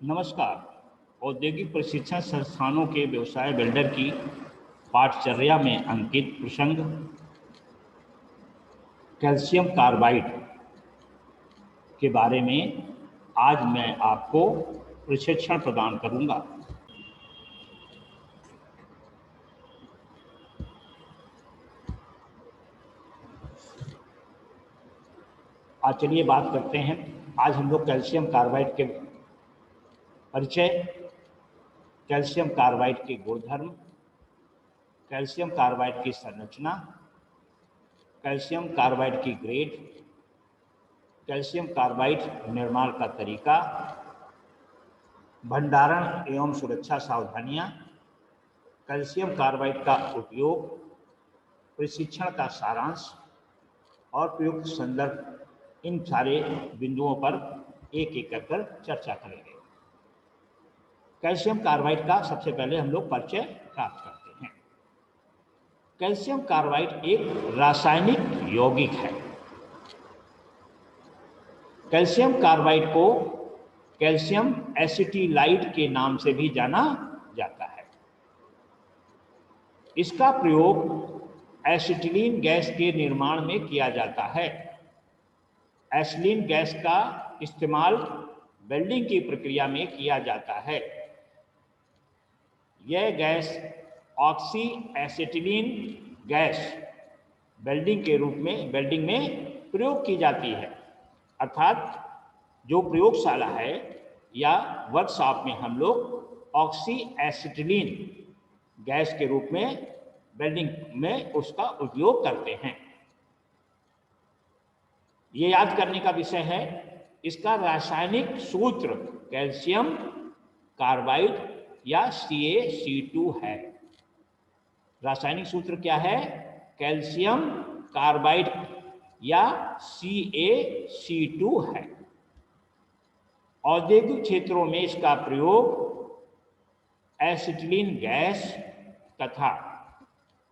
नमस्कार। औद्योगिक प्रशिक्षण संस्थानों के व्यवसाय बिल्डर की पाठचर्या में अंकित प्रसंग कैल्शियम कार्बाइड के बारे में आज मैं आपको प्रशिक्षण प्रदान करूंगा। आज चलिए बात करते हैं। आज हम लोग कैल्शियम कार्बाइड के परिचय, कैल्शियम कार्बाइड के गुणधर्म, कैल्शियम कार्बाइड की संरचना, कैल्शियम कार्बाइड की ग्रेड, कैल्शियम कार्बाइड निर्माण का तरीका, भंडारण एवं सुरक्षा सावधानियां, कैल्शियम कार्बाइड का उपयोग, प्रशिक्षण का सारांश और प्रयुक्त संदर्भ, इन सारे बिंदुओं पर एक एक कर चर्चा करेंगे। कैल्शियम कार्बाइड का सबसे पहले हम लोग परिचय प्राप्त करते हैं। कैल्शियम कार्बाइड एक रासायनिक यौगिक है। कैल्शियम कार्बाइड को कैल्शियम एसिटिलाइड के नाम से भी जाना जाता है। इसका प्रयोग एसिटिलीन गैस के निर्माण में किया जाता है। एसिटिलीन गैस का इस्तेमाल वेल्डिंग की प्रक्रिया में किया जाता है। यह gas oxy acetylene gas welding में प्रयोग की जाती है। अर्थात जो प्रयोगशाला है या वर्कशॉप में हम लोग ऑक्सी एसिटिलीन गैस के रूप में वेल्डिंग में उसका उपयोग करते हैं। ये याद करने का विषय है। इसका रासायनिक सूत्र कैल्शियम कार्बाइड या CaC2 है। रासायनिक सूत्र क्या है? कैल्शियम कार्बाइड या CaC2 है। औद्योगिक क्षेत्रों में इसका प्रयोग एसिटिलीन गैस तथा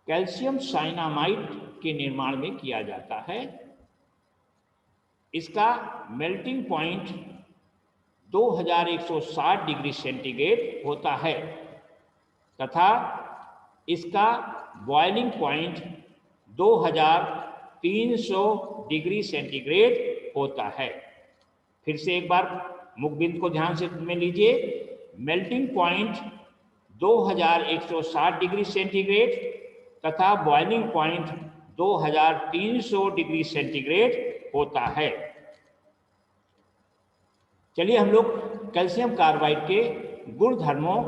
कैल्शियम साइनामाइड के निर्माण में किया जाता है। इसका मेल्टिंग पॉइंट 2160 डिग्री सेंटीग्रेड होता है तथा इसका बॉइलिंग पॉइंट 2300 डिग्री सेंटीग्रेड होता है। फिर से एक बार मुखबिंद को ध्यान से में लीजिए। मेल्टिंग पॉइंट 2160 डिग्री सेंटीग्रेड तथा बॉइलिंग पॉइंट 2300 डिग्री सेंटीग्रेड होता है। चलिए हम लोग कैल्शियम कार्बाइड के गुण धर्मों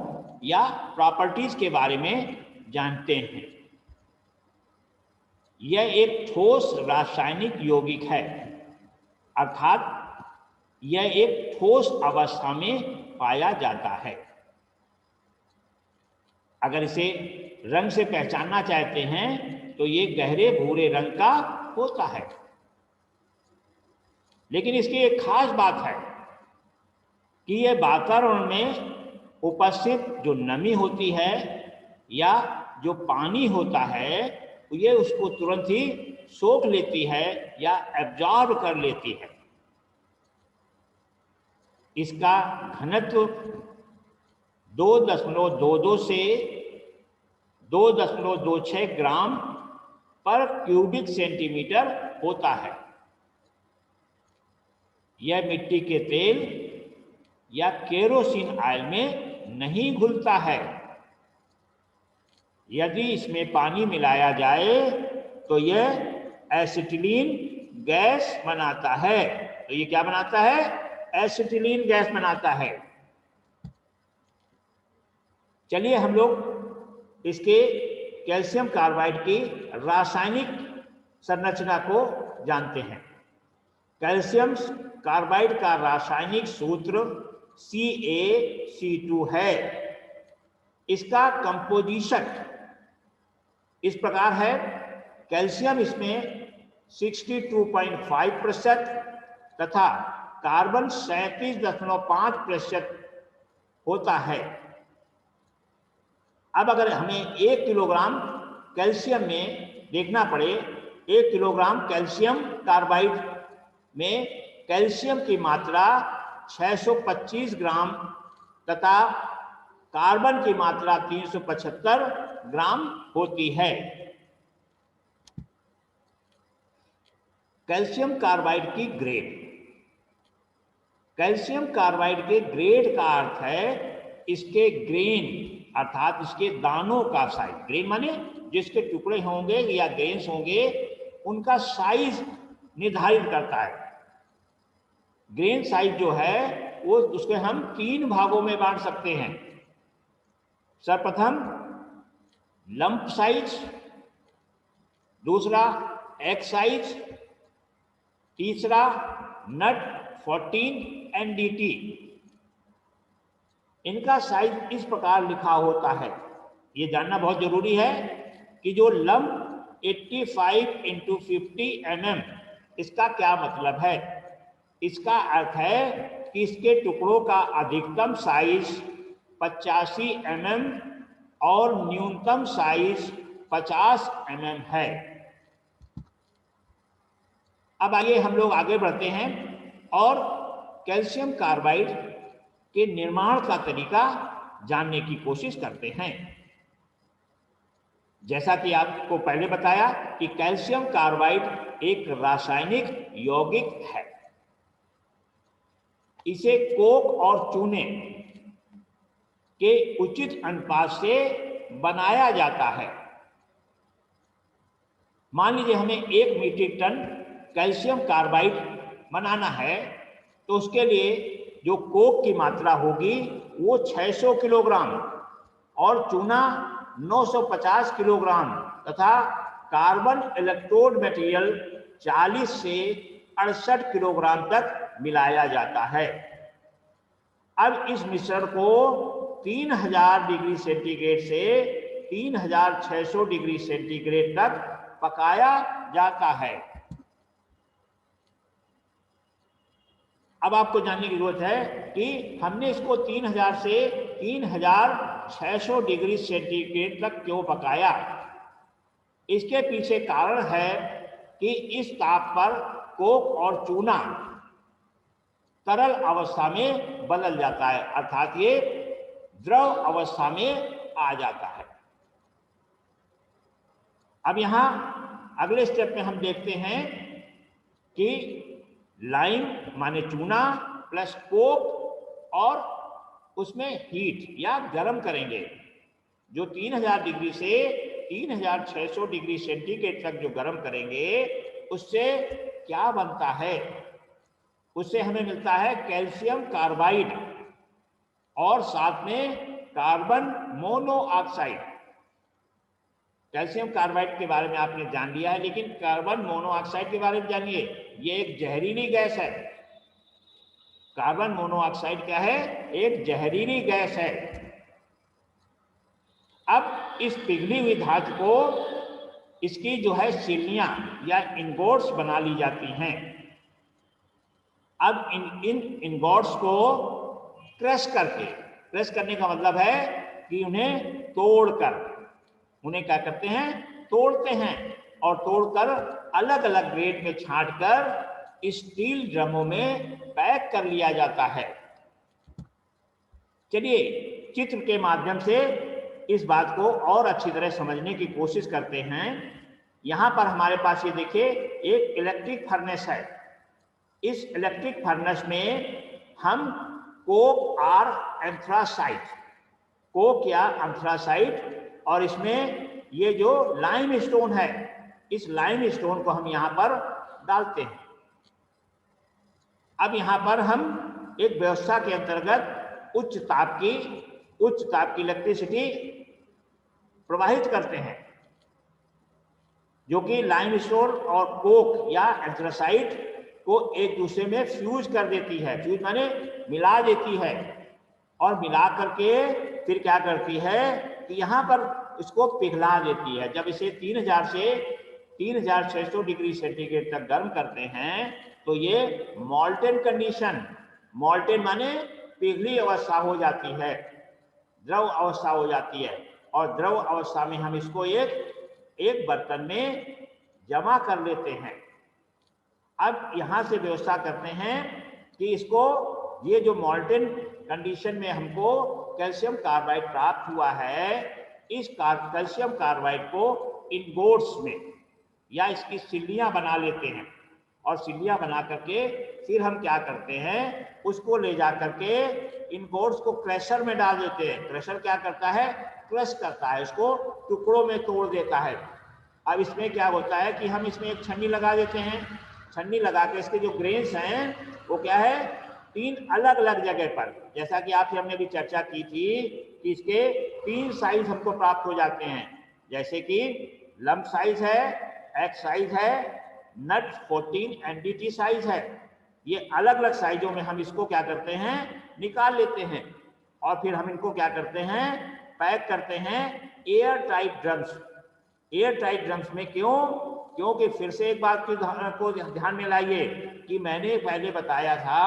या प्रॉपर्टीज के बारे में जानते हैं। यह एक ठोस रासायनिक यौगिक है, अर्थात यह एक ठोस अवस्था में पाया जाता है। अगर इसे रंग से पहचानना चाहते हैं तो ये गहरे भूरे रंग का होता है। लेकिन इसकी एक खास बात है कि यह वातावरण में उपस्थित जो नमी होती है या जो पानी होता है ये उसको तुरंत ही सोख लेती है या एब्जॉर्ब कर लेती है। इसका घनत्व 2.22 से 2.26 ग्राम पर क्यूबिक सेंटीमीटर होता है। यह मिट्टी के तेल या केरोसिन ऑयल में नहीं घुलता है। यदि इसमें पानी मिलाया जाए तो यह एसिटिलीन गैस बनाता है। तो ये क्या बनाता है? एसिटिलीन गैस बनाता है। चलिए हम लोग इसके कैल्शियम कार्बाइड की रासायनिक संरचना को जानते हैं। कैल्शियम कार्बाइड का रासायनिक सूत्र CaC2 है। इसका कंपोजिशन इस प्रकार है। कैल्शियम इसमें 62.5% तथा कार्बन 37.5% होता है। अब अगर हमें 1 किलोग्राम कैल्शियम में देखना पड़े, 1 किलोग्राम कैल्शियम कार्बाइड में कैल्शियम की मात्रा 625 ग्राम तथा कार्बन की मात्रा 375 ग्राम होती है। कैल्शियम कार्बाइड की ग्रेड। कैल्शियम कार्बाइड के ग्रेड का अर्थ है इसके ग्रेन अर्थात इसके दानों का साइज। ग्रेन माने जिसके टुकड़े होंगे या ग्रेन्स होंगे उनका साइज निर्धारित करता है। ग्रेन साइज जो है वो उसके हम 3 भागों में बांट सकते हैं। सर्वप्रथम लंप साइज, दूसरा एग साइज, तीसरा नट 14 NDT। इनका साइज इस प्रकार लिखा होता है। ये जानना बहुत जरूरी है कि जो लंप 85 × 50 mm, इसका क्या मतलब है। इसका अर्थ है कि इसके टुकड़ों का अधिकतम साइज 85 mm और न्यूनतम साइज 50 mm है। अब आइए हम लोग आगे बढ़ते हैं और कैल्शियम कार्बाइड के निर्माण का तरीका जानने की कोशिश करते हैं। जैसा कि आपको पहले बताया कि कैल्शियम कार्बाइड एक रासायनिक यौगिक है। इसे कोक और चूने के उचित अनुपात से बनाया जाता है। मान लीजिए हमें 1 मीट्रिक टन कैल्शियम कार्बाइड बनाना है तो उसके लिए जो कोक की मात्रा होगी वो 600 किलोग्राम और चूना 950 किलोग्राम तथा कार्बन इलेक्ट्रोड मटेरियल 40 से 68 किलोग्राम तक मिलाया जाता है। अब इस मिश्रण को 3000 डिग्री सेंटीग्रेड से 3600 डिग्री सेंटीग्रेड तक पकाया जाता है। अब आपको जानने की जरूरत है कि हमने इसको 3000 से 3600 डिग्री सेंटीग्रेड तक क्यों पकाया। इसके पीछे कारण है कि इस ताप पर कोक और चूना तरल अवस्था में बदल जाता है, अर्थात ये द्रव अवस्था में आ जाता है। अब यहां अगले स्टेप में हम देखते हैं कि लाइम माने चूना प्लस कोक और उसमें हीट या गर्म करेंगे। जो 3000 डिग्री से 3600 डिग्री सेंटीग्रेड तक जो गर्म करेंगे उससे क्या बनता है। उससे हमें मिलता है कैल्शियम कार्बाइड और साथ में कार्बन मोनोऑक्साइड। कैल्शियम कार्बाइड के बारे में आपने जान लिया है, लेकिन कार्बन मोनोऑक्साइड के बारे में जानिए। ये एक जहरीली गैस है। कार्बन मोनोऑक्साइड क्या है? एक जहरीली गैस है। अब इस पिघली हुई धातु को इसकी जो है सिल्लियां या इनगोट्स बना ली जाती हैं। अब इन इनगोट्स को क्रश करने का मतलब है कि उन्हें तोड़कर, उन्हें क्या करते हैं? तोड़ते हैं और तोड़कर अलग अलग ग्रेड में छांटकर स्टील ड्रमों में पैक कर लिया जाता है। चलिए चित्र के माध्यम से इस बात को और अच्छी तरह समझने की कोशिश करते हैं। यहां पर हमारे पास ये देखिए एक इलेक्ट्रिक फर्नेस है। इस इलेक्ट्रिक फर्नेस में हम कोक और एंथ्रासाइट, कोक या एंथ्रासाइट और इसमें ये जो लाइम स्टोन है, इस लाइम स्टोन को हम यहां पर डालते हैं। अब यहां पर हम एक व्यवस्था के अंतर्गत उच्च ताप की इलेक्ट्रिसिटी प्रवाहित करते हैं, जो कि लाइम स्टोन और कोक या एंथ्रासाइट को एक दूसरे में फ्यूज कर देती है। फ्यूज माने मिला देती है और मिला करके फिर क्या करती है कि यहाँ पर इसको पिघला देती है। जब इसे 3000 से 3600 डिग्री सेंटीग्रेड तक गर्म करते हैं तो ये मॉल्टेन कंडीशन, मॉल्टेन माने पिघली अवस्था हो जाती है, द्रव अवस्था हो जाती है। और द्रव अवस्था में हम इसको एक बर्तन में जमा कर लेते हैं। अब यहां से व्यवस्था करते हैं कि इसको ये जो मॉल्टन कंडीशन में हमको कैल्शियम कार्बाइड प्राप्त हुआ है, इस कैल्शियम कार्बाइड को इनगोट्स में या इसकी सिल्लियां बना लेते हैं और सिल्लियां बना करके फिर हम क्या करते हैं, उसको ले जा करके इनगोट्स को क्रशर में डाल देते हैं। क्रशर क्या करता है, क्रश करता है, इसको टुकड़ों में तोड़ देता है। अब इसमें क्या होता है कि हम इसमें एक छन्नी लगा देते हैं। छन्नी लगा के इसके जो ग्रेन्स हैं वो क्या है, 3 अलग अलग जगह पर, जैसा कि आपसे हमने भी चर्चा की थी कि इसके 3 साइज हमको प्राप्त हो जाते हैं, जैसे कि लंप साइज है, एक्स साइज है, नट 14 NDT साइज है। ये अलग अलग साइजों में हम इसको क्या करते हैं, निकाल लेते हैं और फिर हम इनको क्या करते हैं, पैक करते हैं air tight drums. Air tight drums में क्यों, क्योंकि फिर से एक बात को ध्यान में लाइए कि मैंने पहले बताया था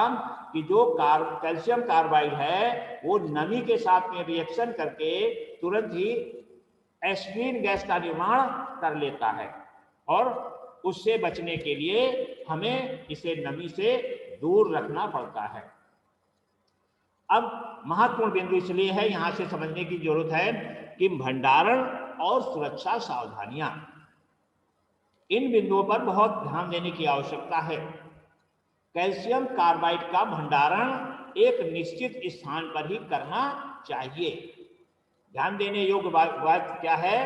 कि जो कैल्शियम कार्बाइड है वो नमी के साथ में रिएक्शन करके तुरंत ही एसिटिलीन गैस का निर्माण कर लेता है और उससे बचने के लिए हमें इसे नमी से दूर रखना पड़ता है। अब महत्वपूर्ण बिंदु इसलिए है, यहां से समझने की जरूरत है कि भंडारण और सुरक्षा सावधानियां, इन बिंदुओं पर बहुत ध्यान देने की आवश्यकता है। कैल्शियम कार्बाइड का भंडारण एक निश्चित स्थान पर ही करना चाहिए। ध्यान देने योग्य बात क्या है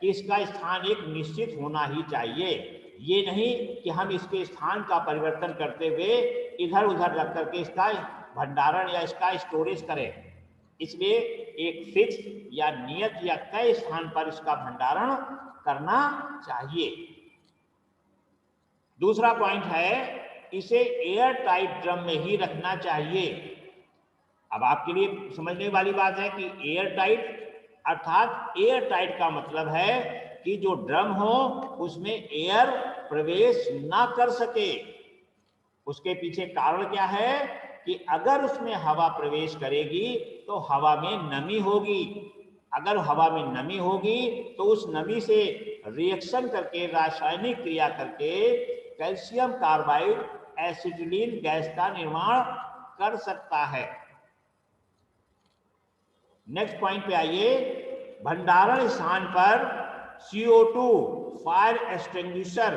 कि इसका स्थान एक निश्चित होना ही चाहिए। ये नहीं कि हम इसके स्थान का परिवर्तन करते हुए इधर उधर रख करके इसका भंडारण या इसका स्टोरेज करें। इसलिए एक फिक्स या नियत या तय स्थान पर इसका भंडारण करना चाहिए। दूसरा पॉइंट है, इसे एयर टाइट ड्रम में ही रखना चाहिए। अब आपके लिए समझने वाली बात है कि एयर टाइट अर्थात एयर टाइट का मतलब है कि जो ड्रम हो उसमें एयर प्रवेश ना कर सके। उसके पीछे कारण क्या है कि अगर उसमें हवा प्रवेश करेगी तो हवा में नमी होगी। अगर हवा में नमी होगी तो उस नमी से रिएक्शन करके, रासायनिक क्रिया करके कैल्शियम कार्बाइड एसिटिलीन गैस का निर्माण कर सकता है। नेक्स्ट पॉइंट पे आइए, भंडारण स्थान पर CO2 फायर एक्सटिंग्विशर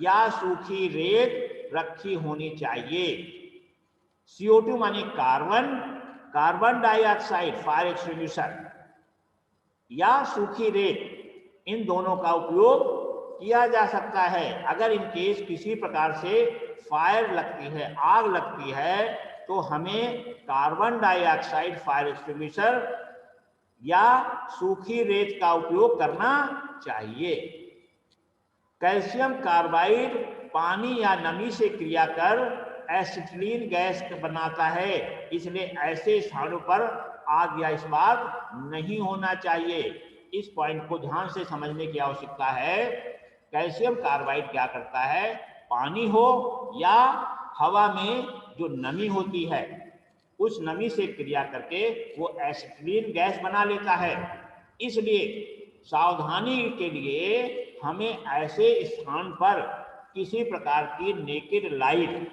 या सूखी रेत रखी होनी चाहिए। CO2 माने कार्बन डाइऑक्साइड फायर एक्सटिंग्विशर या सूखी रेत, इन दोनों का उपयोग किया जा सकता है। अगर इन केस किसी प्रकार से फायर लगती है, आग लगती है, तो हमें कार्बन डाइऑक्साइड फायर एक्सटिंग्विशर या सूखी रेत का उपयोग करना चाहिए। कैल्शियम कार्बाइड पानी या नमी से क्रिया कर एसिटिलीन गैस बनाता है, इसलिए ऐसे स्थानों पर आग या स्पार्क नहीं होना चाहिए। इस पॉइंट को ध्यान से समझने की आवश्यकता है। कैल्शियम कार्बाइड क्या करता है, पानी हो या हवा में जो नमी होती है उस नमी से क्रिया करके वो एसिटिलीन गैस बना लेता है। इसलिए सावधानी के लिए हमें ऐसे स्थान पर किसी प्रकार की नेकेड लाइट,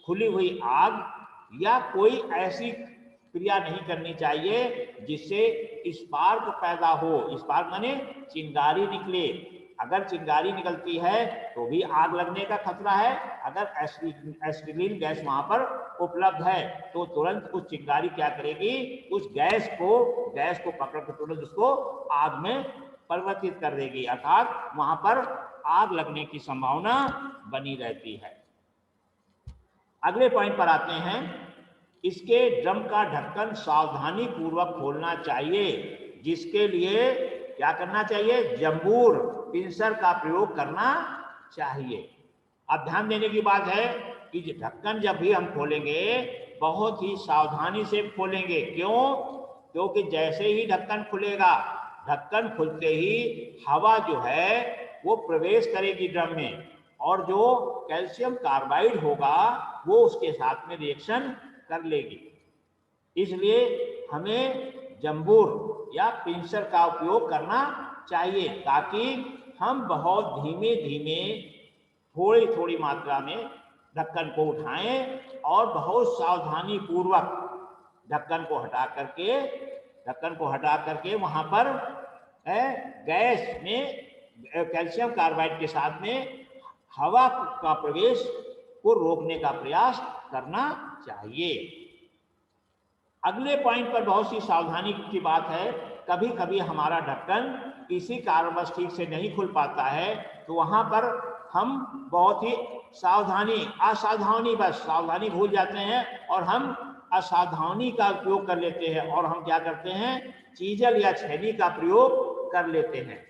खुली हुई आग या कोई ऐसी क्रिया नहीं करनी चाहिए जिससे स्पार्क पैदा हो। स्पार्क माने चिंगारी निकले। अगर चिंगारी निकलती है तो भी आग लगने का खतरा है। अगर एसिटिलीन गैस वहां पर उपलब्ध है तो तुरंत उस चिंगारी क्या करेगी, उस गैस को पकड़ कर तुरंत उसको आग में परिवर्तित कर देगी, अर्थात वहां पर आग लगने की संभावना बनी रहती है। अगले पॉइंट पर आते हैं, इसके ड्रम का ढक्कन सावधानी पूर्वक खोलना चाहिए, जिसके लिए क्या करना चाहिए, जंबूर पिंसर का प्रयोग करना चाहिए। अब ध्यान देने की बात है कि ढक्कन जब भी हम खोलेंगे बहुत ही सावधानी से खोलेंगे। क्यों? क्योंकि जैसे ही ढक्कन खुलेगा, ढक्कन खुलते ही हवा जो है वो प्रवेश करेगी ड्रम में और जो कैल्शियम कार्बाइड होगा वो उसके साथ में रिएक्शन कर लेगी। इसलिए हमें जंबूर या पिंसर का उपयोग करना चाहिए ताकि हम बहुत धीमे धीमे थोड़ी थोड़ी मात्रा में ढक्कन को उठाएं और बहुत सावधानी पूर्वक ढक्कन को हटा करके वहां पर गैस में कैल्शियम कार्बाइड के साथ में हवा का प्रवेश को रोकने का प्रयास करना चाहिए। अगले पॉइंट पर बहुत सी सावधानी की बात है। कभी कभी हमारा ढक्कन किसी कारणवश ठीक से नहीं खुल पाता है, तो वहां पर हम बहुत ही सावधानी भूल जाते हैं और हम असावधानी का उपयोग कर लेते हैं और हम क्या करते हैं, चीजल या छेनी का प्रयोग कर लेते हैं।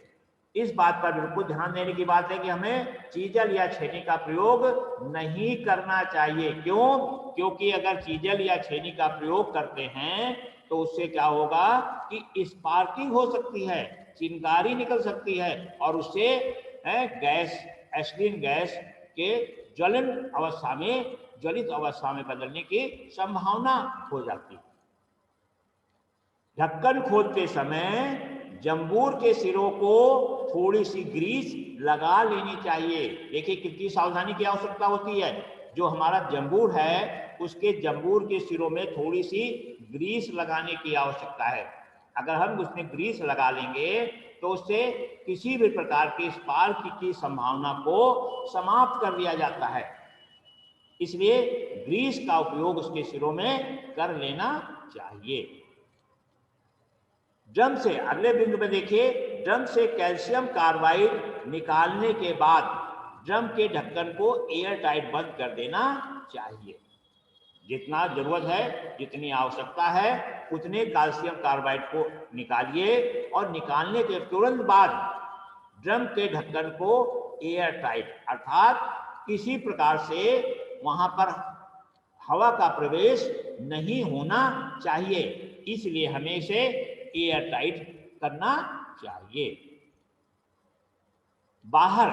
इस बात पर बिल्कुल ध्यान देने की बात है कि हमें चीजल या छेनी का प्रयोग नहीं करना चाहिए। क्यों? क्योंकि अगर चीजल या छेनी का प्रयोग करते हैं तो उससे क्या होगा कि स्पार्किंग हो सकती है, चिंगारी निकल सकती है और उससे एसिड गैस के ज्वलित अवस्था में बदलने की संभावना हो जाती है। ढक्कन खोलते समय जंबूर के सिरों को थोड़ी सी ग्रीस लगा लेनी चाहिए। देखिए कितनी सावधानी की आवश्यकता होती है। जो हमारा जंबूर है उसके जंबूर के सिरों में थोड़ी सी ग्रीस लगाने की आवश्यकता है। अगर हम उसमें ग्रीस लगा लेंगे तो उससे किसी भी प्रकार के स्पार्क की संभावना को समाप्त कर दिया जाता है। इसलिए ग्रीस का उपयोग उसके सिरों में कर लेना चाहिए। ड्रम से, अगले बिंदु में देखिए, ड्रम से कैल्शियम कार्बाइड निकालने के बाद ड्रम के ढक्कन को एयर टाइट बंद कर देना चाहिए। जितना जरूरत है, जितनी आवश्यकता है उतने कैल्शियम कार्बाइड को निकालिए और निकालने के तुरंत बाद ड्रम के ढक्कन को एयर टाइट अर्थात किसी प्रकार से वहां पर हवा का प्रवेश नहीं होना चाहिए, इसलिए हमें इसे एयर टाइट करना चाहिए। बाहर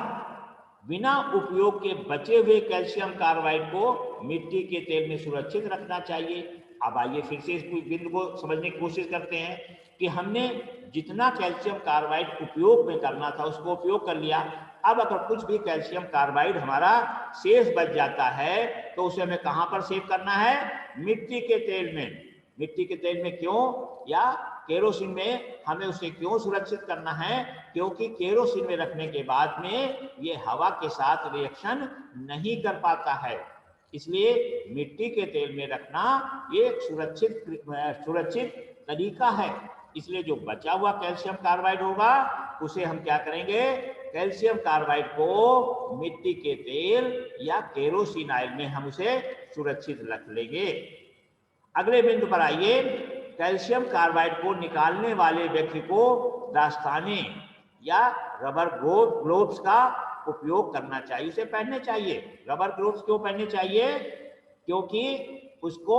बिना उपयोग के बचे हुए कैल्शियम कार्बाइड को मिट्टी के तेल में सुरक्षित रखना चाहिए। अब आइए फिर से इस बिंदु को समझने की कोशिश करते हैं कि हमने जितना कैल्शियम कार्बाइड उपयोग में करना था उसको उपयोग कर लिया। अब अगर कुछ भी कैल्शियम कार्बाइड हमारा शेष बच जाता है तो उसे हमें कहां पर सेव करना है? मिट्टी के तेल में। मिट्टी के तेल में क्यों, या केरोसिन में हमें उसे क्यों सुरक्षित करना है? क्योंकि केरोसिन में रखने के बाद में ये हवा के साथ रिएक्शन नहीं कर पाता है, इसलिए मिट्टी के तेल में रखना ये एक सुरक्षित तरीका है। इसलिए जो बचा हुआ कैल्शियम कार्बाइड होगा उसे हम क्या करेंगे, कैल्शियम कार्बाइड को मिट्टी के तेल या केरोसिन ऑयल में हम उसे सुरक्षित रख लेंगे। अगले बिंदु पर आइए, कैल्शियम कार्बाइड को निकालने वाले व्यक्ति को दस्ताने या रबर ग्लोव्स का उपयोग करना चाहिए, उसे पहनने चाहिए। रबर ग्लोव्स क्यों पहनने चाहिए? क्योंकि उसको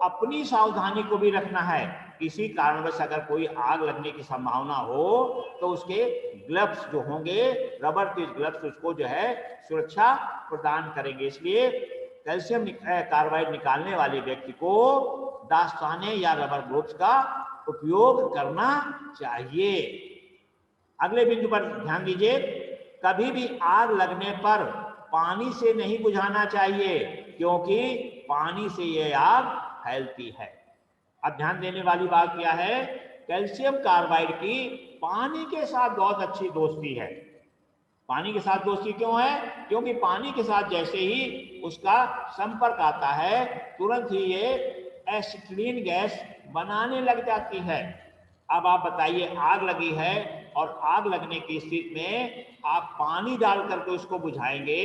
अपनी सावधानी को भी रखना है। किसी कारणवश अगर कोई आग लगने की संभावना हो तो उसके ग्लव्स जो होंगे, रबर के ग्लव्स, उसको जो है सुरक्षा प्रदान करेंगे। इसलिए कैल्शियम कार्बाइड निकालने वाले व्यक्ति को दस्ताने या रबर ग्लोव्स का उपयोग करना चाहिए। अगले बिंदु पर ध्यान दीजिए, कभी भी आग लगने पर पानी से नहीं बुझाना चाहिए, क्योंकि पानी से यह आग फैलती है। अब ध्यान देने वाली बात क्या है, कैल्शियम कार्बाइड की पानी के साथ बहुत अच्छी दोस्ती है। पानी के साथ दोस्ती क्यों है? क्योंकि पानी के साथ जैसे ही उसका संपर्क आता है तुरंत ही ये एसिटिलीन गैस बनाने लग जाती है। अब आप बताइए, आग लगी है और आग लगने की स्थिति में आप पानी डाल करके उसको बुझाएंगे,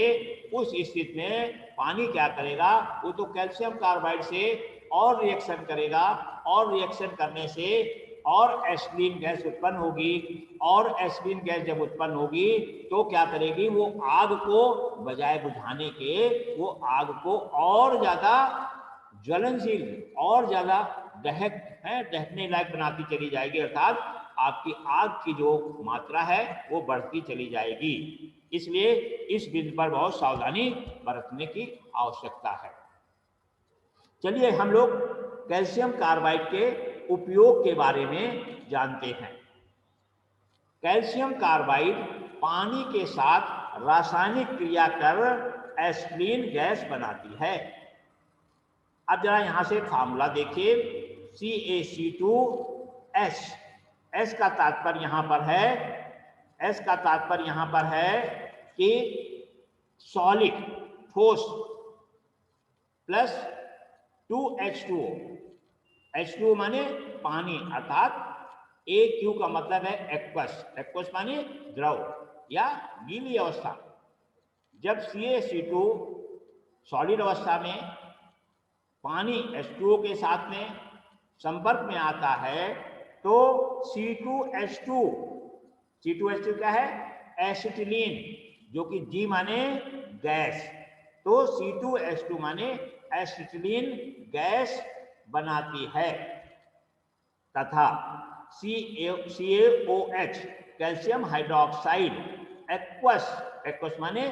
उस स्थिति में पानी क्या करेगा, वो तो कैल्शियम कार्बाइड से और रिएक्शन करेगा और रिएक्शन करने से और एसिटिलीन गैस उत्पन्न होगी, और एसिटिलीन गैस जब उत्पन्न होगी तो क्या करेगी, वो आग को बजाय बुझाने के वो आग को और ज्यादा ज्वलनशील और ज्यादा दहकने लायक बनाती चली जाएगी, अर्थात आपकी आग की जो मात्रा है वो बढ़ती चली जाएगी। इसलिए इस बिंदु पर बहुत सावधानी बरतने की आवश्यकता है। चलिए हम लोग कैल्शियम कार्बाइड के उपयोग के बारे में जानते हैं। कैल्शियम कार्बाइड पानी के साथ रासायनिक क्रिया कर एसिटिलीन गैस बनाती है। अब जरा यहां से फार्मूला देखिए, CaC2S। S का तात्पर्य यहां पर है, S का तात्पर्य यहां पर है कि सॉलिड, ठोस, प्लस 2H2O। H2O माने पानी, अर्थात AQ का मतलब है एक्वस। एक्वस माने द्रव या गीली अवस्था। जब CaC2 सॉलिड अवस्था में पानी H2O के साथ में संपर्क में आता है तो C2H2 क्या है? एसिटिलीन, जो कि G माने गैस, तो C2H2 माने एसिटिलीन गैस बनाती है। तथा CaOH calcium hydroxide aqueous, aqueous माने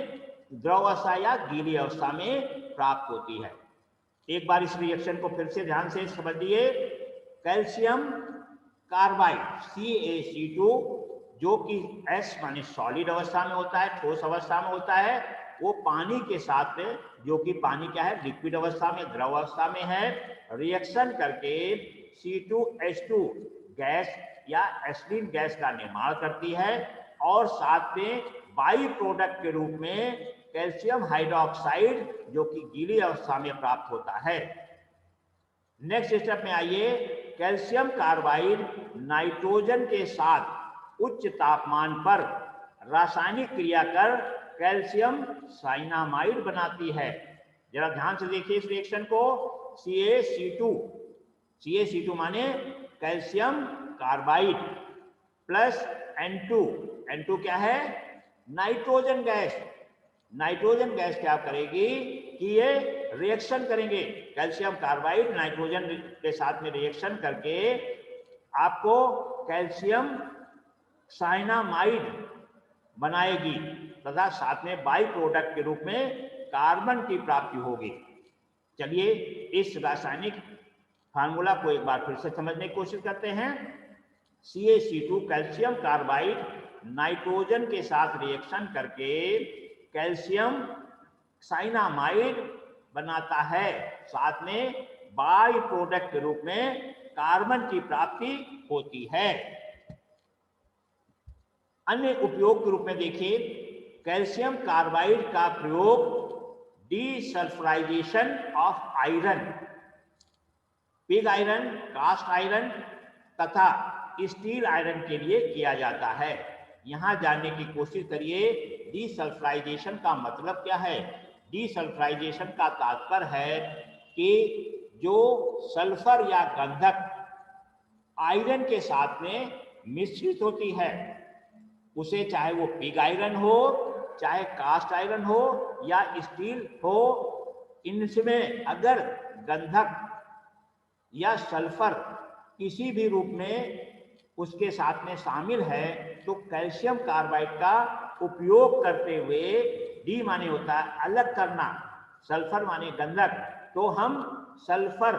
द्रव अवस्था या गीली अवस्था में प्राप्त होती है। एक बार इस रिएक्शन को फिर से ध्यान से समझिए। कैल्शियम कार्बाइड CaC2 जो कि S माने सॉलिड अवस्था में होता है, ठोस अवस्था में होता है, वो पानी के साथ में, जो कि पानी क्या है? लिक्विड अवस्था में, द्रव अवस्था में है, रिएक्शन करके C2H2 गैस या एसिटिलीन गैस का निर्माण करती है और साथ में बाई प्रोडक्ट के रूप में कैल्शियम हाइड्रोक्साइड जो कि गीली अवस्था में प्राप्त होता है। नेक्स्ट स्टेप में आइए। कैल्शियम कार्बाइड नाइट्रोजन के साथ उच्च तापमान पर रासायनिक क्रिया कर कैल्शियम साइनामाइड बनाती है। जरा ध्यान से देखिए इस रिएक्शन को। CaC2 माने कैल्शियम कार्बाइड प्लस N2 क्या है? Nitrogen gas. नाइट्रोजन गैस क्या करेगी कि ये रिएक्शन करेंगे, कैल्शियम कार्बाइड नाइट्रोजन के साथ में रिएक्शन करके आपको कैल्शियम साइनामाइड बनाएगी तथा साथ में बाई प्रोडक्ट के रूप में कार्बन की प्राप्ति होगी। चलिए इस रासायनिक फार्मूला को एक बार फिर से समझने की कोशिश करते हैं। CaC2 कैल्शियम कार्बाइड नाइट्रोजन के साथ रिएक्शन करके कैल्शियम साइनामाइड बनाता है, साथ में बाई प्रोडक्ट के रूप में कार्बन की प्राप्ति होती है। अन्य उपयोग के रूप में देखिए, कैल्शियम कार्बाइड का प्रयोग desulphurisation of iron, pig iron, cast iron तथा स्टील आयरन के लिए किया जाता है। यहां जानने की कोशिश करिए डीसल्फराइजेशन का मतलब क्या है। डीसल्फराइजेशन का तात्पर्य है कि जो सल्फर या गंधक आयरन के साथ में मिश्रित होती है, उसे चाहे वो पिग आयरन हो, चाहे कास्ट आयरन हो या स्टील हो, इनमें अगर गंधक या सल्फर किसी भी रूप में उसके साथ में शामिल है तो कैल्शियम कार्बाइड का उपयोग करते हुए, डी माने होता है अलग करना, सल्फर माने गंधक, तो हम सल्फर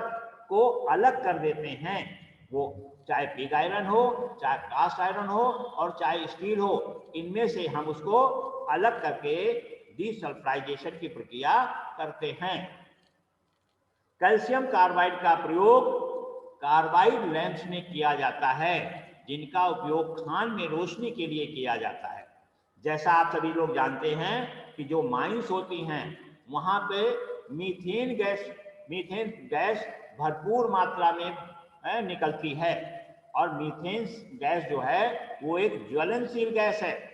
को अलग कर देते हैं। वो चाहे पिग आयरन हो, चाहे कास्ट आयरन हो और चाहे स्टील हो, इनमें से हम उसको अलग करके डीसल्फराइजेशन की प्रक्रिया करते हैं। कैल्शियम कार्बाइड का प्रयोग कार्बाइड लैंप्स में किया जाता है, जिनका उपयोग खान में रोशनी के लिए किया जाता है। जैसा आप सभी लोग जानते हैं कि जो माइंस होती हैं वहां पे मीथेन गैस भरपूर मात्रा में निकलती है और मीथेन गैस जो है वो एक ज्वलनशील गैस है।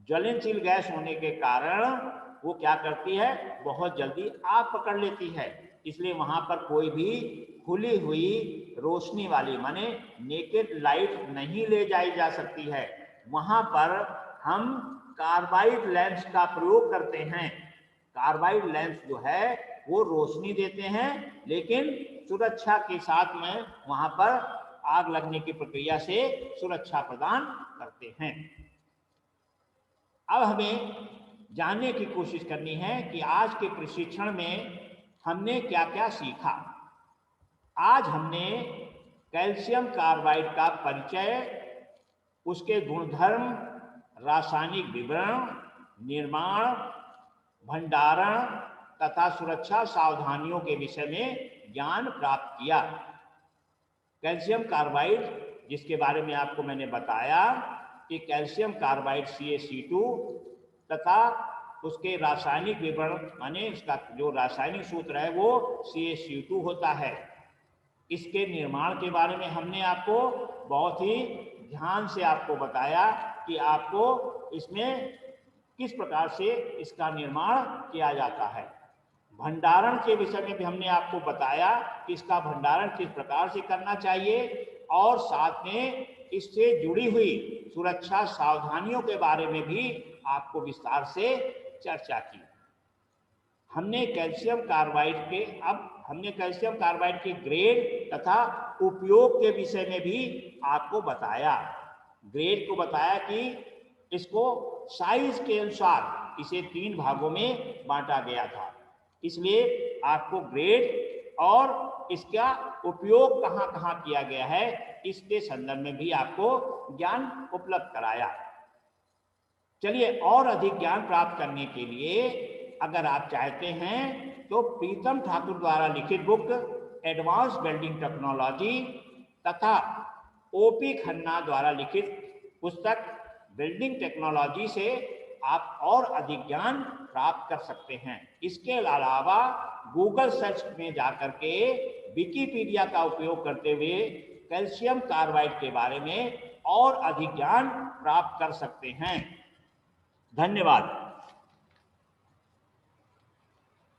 ज्वलनशील गैस होने के कारण वो क्या करती है, बहुत जल्दी आग पकड़ लेती है। इसलिए वहां पर कोई भी खुली हुई रोशनी वाली माने नेकेड लाइट नहीं ले जाई जा सकती है। वहां पर हम कार्बाइड लैंप्स का प्रयोग करते हैं। कार्बाइड लैंप्स जो है वो रोशनी देते हैं, लेकिन सुरक्षा के साथ में वहां पर आग लगने की प्रक्रिया से सुरक्षा प्रदान करते हैं। अब हमें जानने की कोशिश करनी है कि आज के प्रशिक्षण में हमने क्या क्या सीखा। आज हमने कैल्शियम कार्बाइड का परिचय, उसके गुणधर्म, रासायनिक विवरण निर्माण, भंडारण तथा सुरक्षा सावधानियों के विषय में ज्ञान प्राप्त किया। कैल्शियम कार्बाइड, जिसके बारे में आपको मैंने बताया कि कैल्शियम कार्बाइड CaC2 तथा उसके रासायनिक विवरण माने इसका जो रासायनिक सूत्र है वो CaC2 होता है। इसके निर्माण के बारे में हमने आपको बहुत ही ध्यान से आपको बताया कि आपको इसमें किस प्रकार से इसका निर्माण किया जाता है। भंडारण के विषय में भी हमने आपको बताया कि इसका भंडारण किस प्रकार से करना चाहिए और साथ में इससे जुड़ी हुई सुरक्षा सावधानियों के बारे में भी आपको विस्तार से चर्चा की। हमने कैल्शियम कार्बाइड के ग्रेड तथा उपयोग के विषय में भी आपको बताया। ग्रेड को बताया कि इसको साइज के अनुसार इसे 3 भागों में बांटा गया था, इसलिए आपको ग्रेड और इसका उपयोग कहाँ कहाँ किया गया है इसके संदर्भ में भी आपको ज्ञान उपलब्ध कराया। चलिए, और अधिक ज्ञान प्राप्त करने के लिए अगर आप चाहते हैं तो प्रीतम ठाकुर द्वारा लिखित बुक एडवांस वेल्डिंग टेक्नोलॉजी तथा OP खन्ना द्वारा लिखित पुस्तक वेल्डिंग टेक्नोलॉजी से आप और अधिक ज्ञान प्राप्त कर सकते हैं। इसके अलावा गूगल सर्च में जाकर के विकिपीडिया का उपयोग करते हुए कैल्शियम कार्बाइड के बारे में और अधिक ज्ञान प्राप्त कर सकते हैं। धन्यवाद।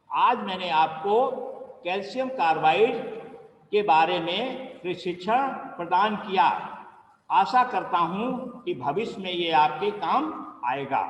आज मैंने आपको कैल्शियम कार्बाइड के बारे में प्रशिक्षण प्रदान किया। आशा करता हूं कि भविष्य में ये आपके काम आएगा।